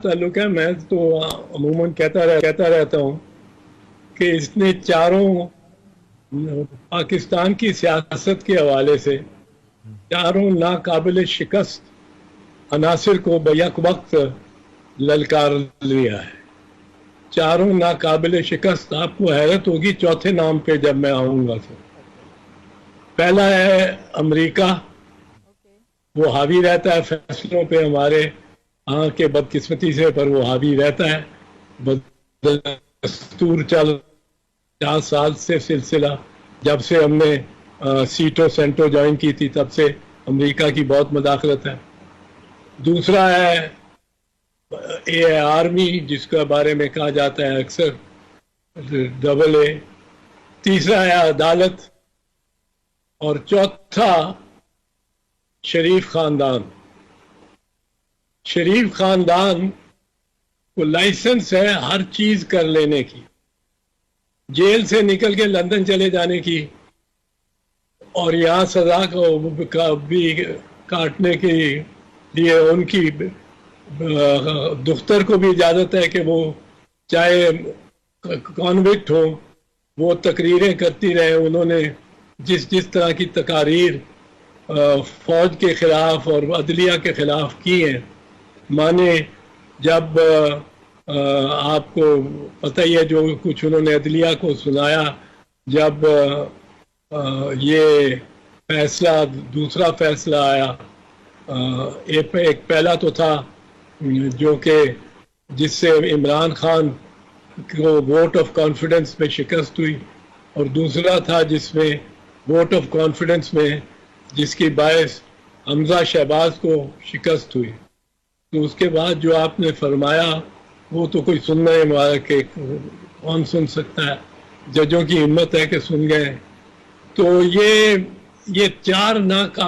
ताल्लुक है। मैं तो अमूमन कहता रहता हूँ कि इसने चारों पाकिस्तान की सियासत के हवाले से चारों नाकाबिल शिकस्त अनासिर को बैक वक्त ललकार लिया है। चारों नाकाबिल शिकस्त, आपको हैरत होगी चौथे नाम पे जब मैं आऊंगा तो। पहला है अमेरिका, वो हावी रहता है फैसलों पे हमारे यहाँ के, बदकिस्मती से पर वो हावी रहता है। दस्तूर चल 50 साल से सिलसिला, जब से हमने सीटो सेंटो ज्वाइन की थी तब से अमेरिका की बहुत मुदाखलत है। दूसरा है आर्मी, जिसके बारे में कहा जाता है अक्सर AA। तीसरा है अदालत, और चौथा शरीफ खानदान। शरीफ खानदान को लाइसेंस है हर चीज कर लेने की, जेल से निकल के लंदन चले जाने की, और यहाँ सजा को भी काटने के लिए उनकी दफ्तर को भी इजाजत है कि वो चाहे कॉन्विक्ट हो वो तकरीरें करती रहे। उन्होंने जिस जिस तरह की तकारीर फौज के खिलाफ और अदलिया के खिलाफ की हैं, माने जब आपको पता ही है जो कुछ उन्होंने अदलिया को सुनाया, जब ये फैसला, दूसरा फैसला आया, एक पहला तो था जो कि जिससे इमरान खान को वोट ऑफ कॉन्फिडेंस में शिकस्त हुई, और दूसरा था जिसमें वोट ऑफ कॉन्फिडेंस में जिसकी बायस हमजा शहबाज को शिकस्त हुई। तो उसके बाद जो आपने फरमाया वो तो कोई सुनने वाला के कौन सुन सकता है, जजों की हिम्मत है कि सुन गए। तो ये चार नाकाबिल